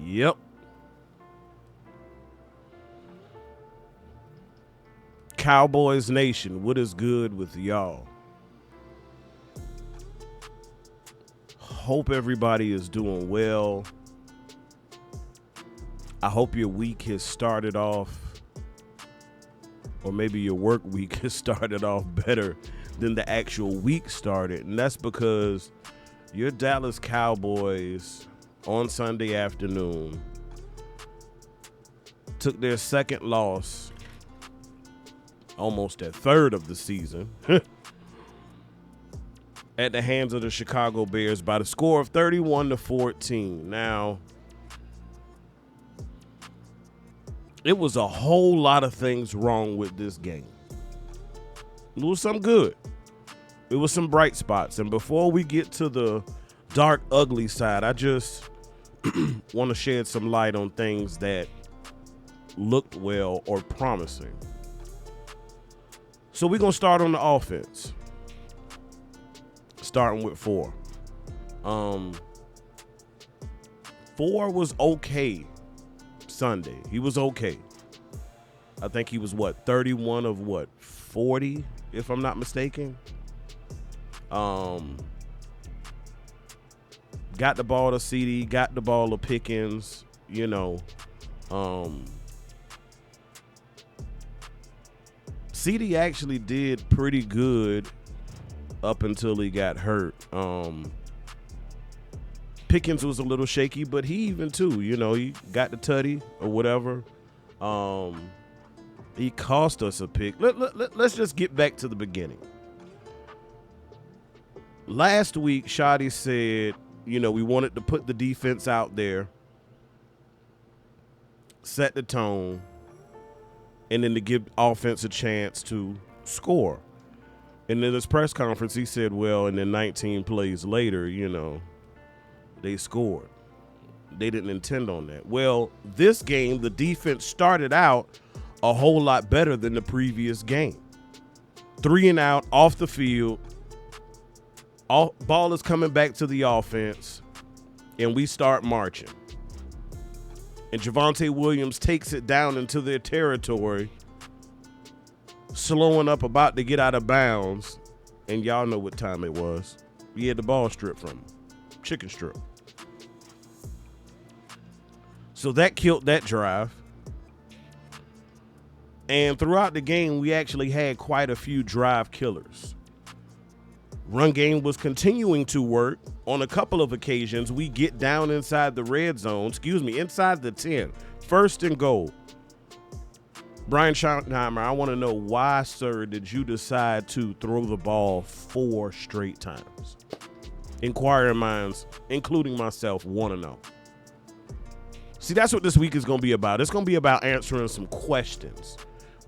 Yep. Cowboys Nation, what is good with y'all? Hope everybody is doing well. I hope your week has started off, or maybe your work week has started off better than the actual week started. And that's because your Dallas Cowboys on Sunday afternoon took their second loss, almost a third of the season, at the hands of the Chicago Bears by the score of 31-14. Now, it was a whole lot of things wrong with this game. It was some good. It was some bright spots. And before we get to the dark, ugly side, I just want to shed some light on things that looked well or promising. So we're going to start on the offense, starting with 4. 4 was okay Sunday. He was okay. I think he was 31 of 40, if I'm not mistaken. Got the ball to CD, got the ball to Pickens, CD actually did pretty good up until he got hurt. Pickens was a little shaky, but he even too, he got the tutty or whatever. He cost us a pick. Let's just get back to the beginning. Last week, Shotty said, we wanted to put the defense out there, set the tone, and then to give offense a chance to score. And in his press conference, he said, well, and then 19 plays later, they scored. They didn't intend on that. Well, this game, the defense started out a whole lot better than the previous game. 3 and out, off the field. Ball is coming back to the offense, and we start marching. And Javonte Williams takes it down into their territory, slowing up, about to get out of bounds, and y'all know what time it was. We had the ball stripped from him. Chicken strip. So that killed that drive. And throughout the game, we actually had quite a few drive killers. Run game was continuing to work. On a couple of occasions, we get down inside the red zone, inside the 10, 1st and goal. Brian Schottenheimer, I want to know why, sir, did you decide to throw the ball 4 straight times? Inquiring minds, including myself, want to know. See, that's what this week is going to be about. It's going to be about answering some questions,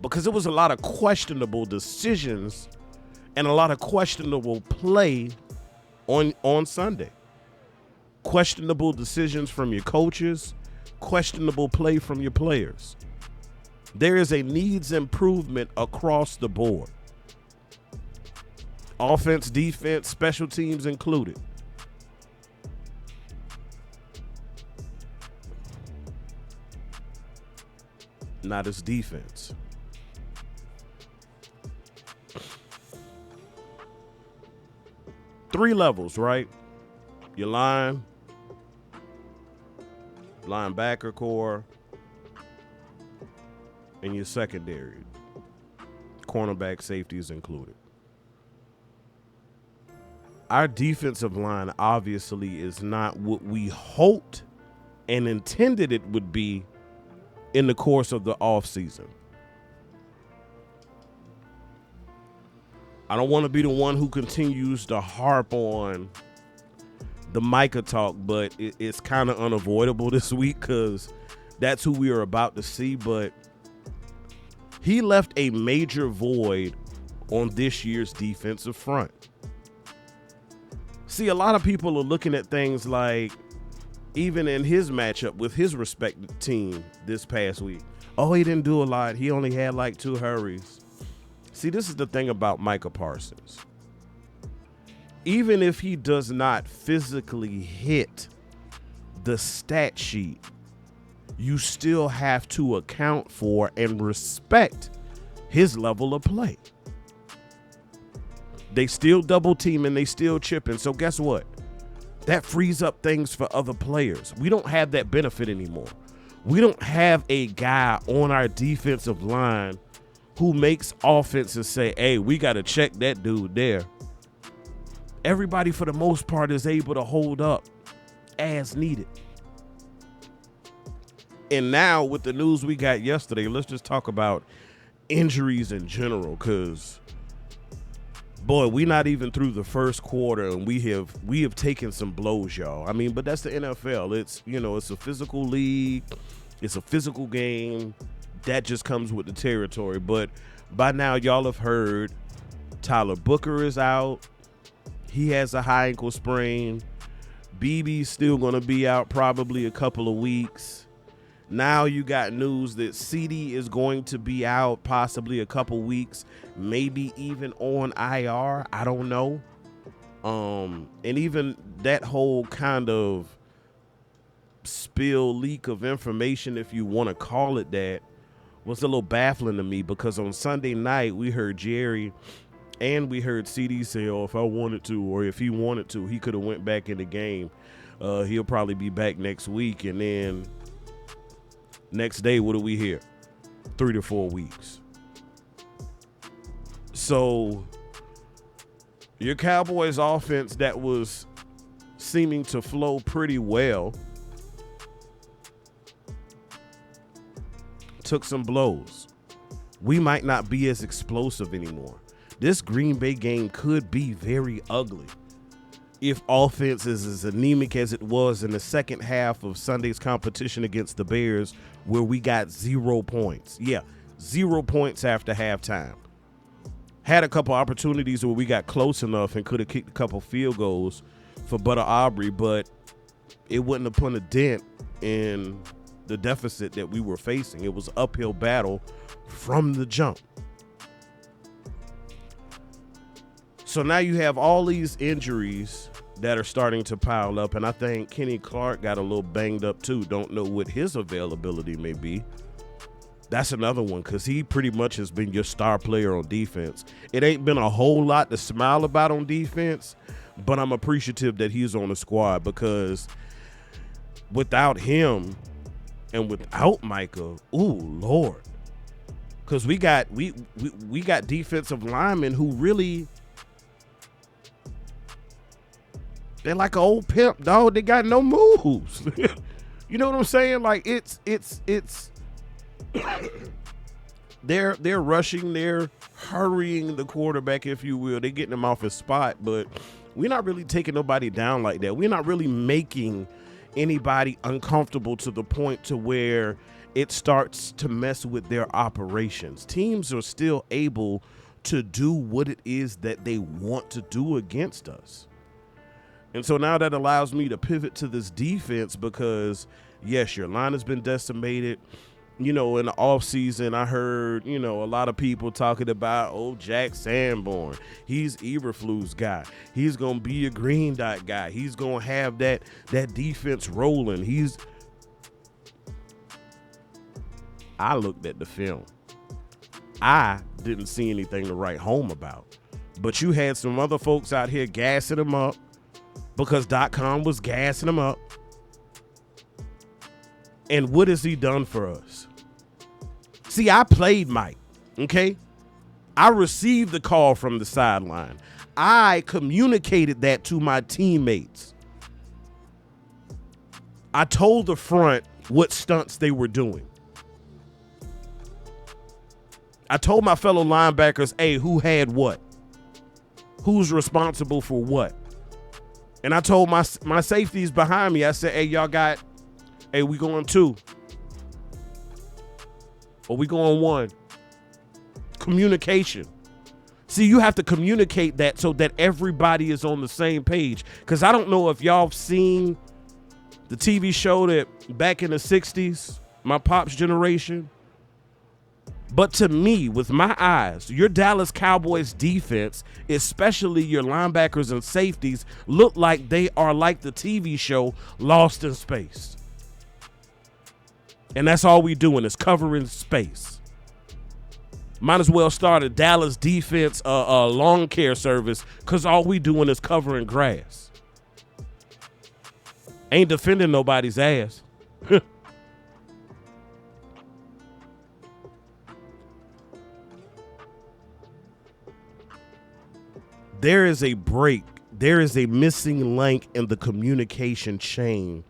because there was a lot of questionable decisions and a lot of questionable play on Sunday. Questionable decisions from your coaches, questionable play from your players. There is a needs improvement across the board. Offense, defense, special teams included. Not as defense. Three levels, right? Your linebacker core, and your secondary. Cornerback, safeties included. Our defensive line obviously is not what we hoped and intended it would be in the course of the offseason. I don't want to be the one who continues to harp on the Micah talk, but it's kind of unavoidable this week because that's who we are about to see. But he left a major void on this year's defensive front. See, a lot of people are looking at things like, even in his matchup with his respected team this past week, oh, he didn't do a lot. He only had like 2 hurries. See, this is the thing about Micah Parsons. Even if he does not physically hit the stat sheet, you still have to account for and respect his level of play. They still double team and they still chipping. So guess what? That frees up things for other players. We don't have that benefit anymore. We don't have a guy on our defensive line who makes offenses say, hey, we got to check that dude there. Everybody, for the most part, is able to hold up as needed. And now, with the news we got yesterday, let's just talk about injuries in general, because boy, we're not even through the first quarter, and we have taken some blows, y'all. I mean, but that's the NFL. It's, it's a physical league. It's a physical game. That just comes with the territory. But by now, y'all have heard Tyler Booker is out. He has a high ankle sprain. BB's still going to be out probably a couple of weeks. Now you got news that CD is going to be out possibly a couple weeks, maybe even on IR. I don't know. And even that whole kind of spill leak of information, if you want to call it that, was a little baffling to me, because on Sunday night we heard Jerry and we heard CD say, oh, if I wanted to, or if he wanted to, he could have went back in the game. He'll probably be back next week. And then next day, what do we hear? 3 to 4 weeks. So your Cowboys offense that was seeming to flow pretty well took some blows. We might not be as explosive anymore. This Green Bay game could be very ugly if offense is as anemic as it was in the second half of Sunday's competition against the Bears, where we got 0 points. Yeah, 0 points after halftime. Had a couple opportunities where we got close enough and could have kicked a couple field goals for Butter Aubrey, but it wouldn't have put a dent in the deficit that we were facing. It was an uphill battle from the jump. So now you have all these injuries that are starting to pile up, and I think Kenny Clark got a little banged up too. Don't know what his availability may be. That's another one, because he pretty much has been your star player on defense. It ain't been a whole lot to smile about on defense, but I'm appreciative that he's on the squad, because without him and without Micah, ooh, Lord. Because we got defensive linemen who really, they're like an old pimp, dog. They got no moves. You know what I'm saying? Like it's they're rushing, they're hurrying the quarterback, if you will. They're getting him off his spot, but we're not really taking nobody down like that. We're not really making anybody uncomfortable to the point to where it starts to mess with their operations. Teams are still able to do what it is that they want to do against us. And so now that allows me to pivot to this defense, because, yes, your line has been decimated. In the offseason, I heard, a lot of people talking about, Jack Sanborn. He's Eberflus guy. He's going to be a green dot guy. He's going to have that defense rolling. I looked at the film. I didn't see anything to write home about. But you had some other folks out here gassing him up, because .com was gassing him up. And what has he done for us? See, I played Mike, okay? I received the call from the sideline. I communicated that to my teammates. I told the front what stunts they were doing. I told my fellow linebackers, hey, who had what? Who's responsible for what? And I told my safeties behind me, I said, hey, we going 2. Or we going 1. Communication. See, you have to communicate that so that everybody is on the same page. Because I don't know if y'all have seen the TV show that back in the 60s, my pop's generation. But to me, with my eyes, your Dallas Cowboys defense, especially your linebackers and safeties, look like they are like the TV show Lost in Space. And that's all we doing is covering space. Might as well start a Dallas defense lawn care service because all we doing is covering grass. Ain't defending nobody's ass. There is a break. There is a missing link in the communication chain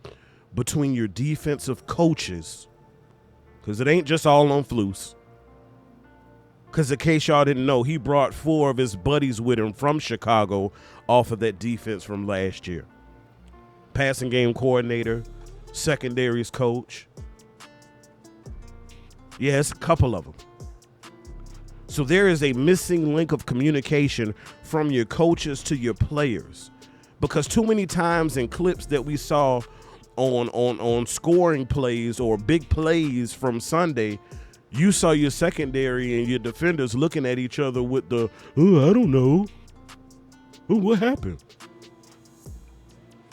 between your defensive coaches, because it ain't just all on Flus. Because in case y'all didn't know, he brought 4 of his buddies with him from Chicago off of that defense from last year. Passing game coordinator, secondaries coach. Yeah, it's a couple of them. So there is a missing link of communication from your coaches to your players, because too many times in clips that we saw on scoring plays or big plays from Sunday, you saw your secondary and your defenders looking at each other with the, oh, I don't know. Oh, what happened?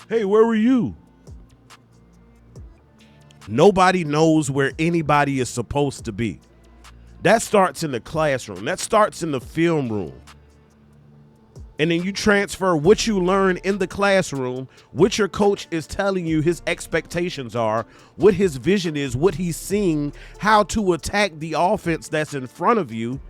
Hey, where were you? Nobody knows where anybody is supposed to be. That starts in the classroom. That starts in the film room. And then you transfer what you learn in the classroom, what your coach is telling you his expectations are, what his vision is, what he's seeing, how to attack the offense that's in front of you.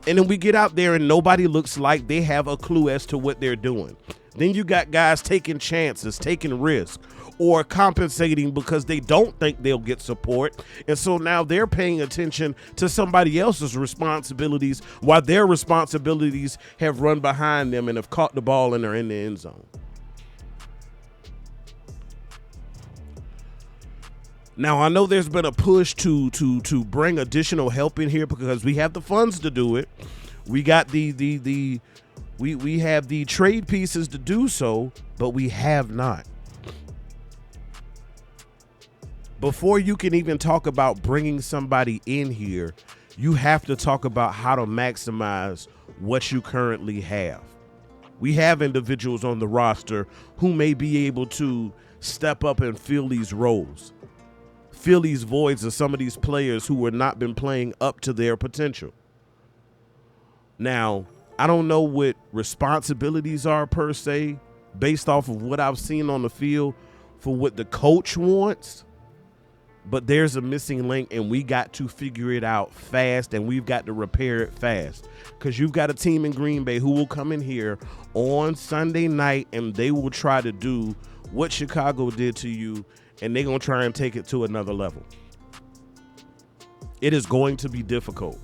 And then we get out there and nobody looks like they have a clue as to what they're doing. Then you got guys taking chances, taking risks, or compensating because they don't think they'll get support. And so now they're paying attention to somebody else's responsibilities while their responsibilities have run behind them and have caught the ball and are in the end zone. Now, I know there's been a push to bring additional help in here because we have the funds to do it. We got we have the trade pieces to do so, but we have not. Before you can even talk about bringing somebody in here, you have to talk about how to maximize what you currently have. We have individuals on the roster who may be able to step up and fill these roles, fill these voids of some of these players who have not been playing up to their potential. Now, I don't know what responsibilities are per se, based off of what I've seen on the field for what the coach wants. But there's a missing link, and we got to figure it out fast, and we've got to repair it fast. Because you've got a team in Green Bay who will come in here on Sunday night, and they will try to do what Chicago did to you, and they're going to try and take it to another level. It is going to be difficult.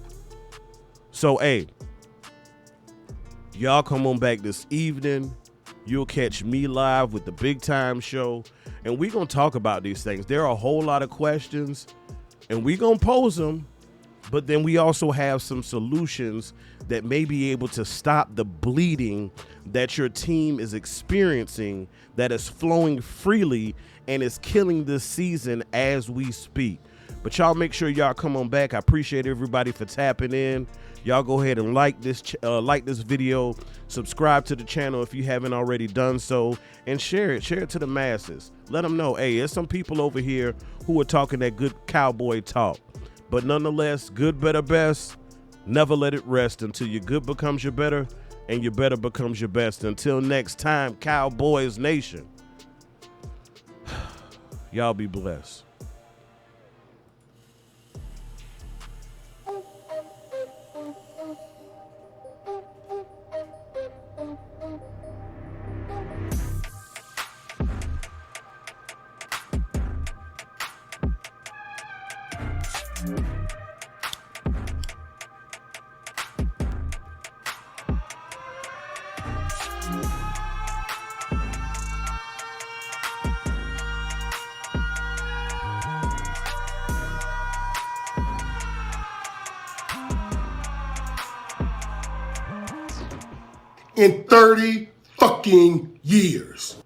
So, hey, y'all come on back this evening. You'll catch me live with the Big Time Show. And we're going to talk about these things. There are a whole lot of questions, and we're going to pose them. But then we also have some solutions that may be able to stop the bleeding that your team is experiencing that is flowing freely and is killing this season as we speak. But y'all make sure y'all come on back. I appreciate everybody for tapping in. Y'all go ahead and like this video, subscribe to the channel if you haven't already done so, and share it to the masses. Let them know, hey, there's some people over here who are talking that good cowboy talk. But nonetheless, good, better, best. Never let it rest until your good becomes your better and your better becomes your best. Until next time, Cowboys Nation. Y'all be blessed. in 30 fucking years.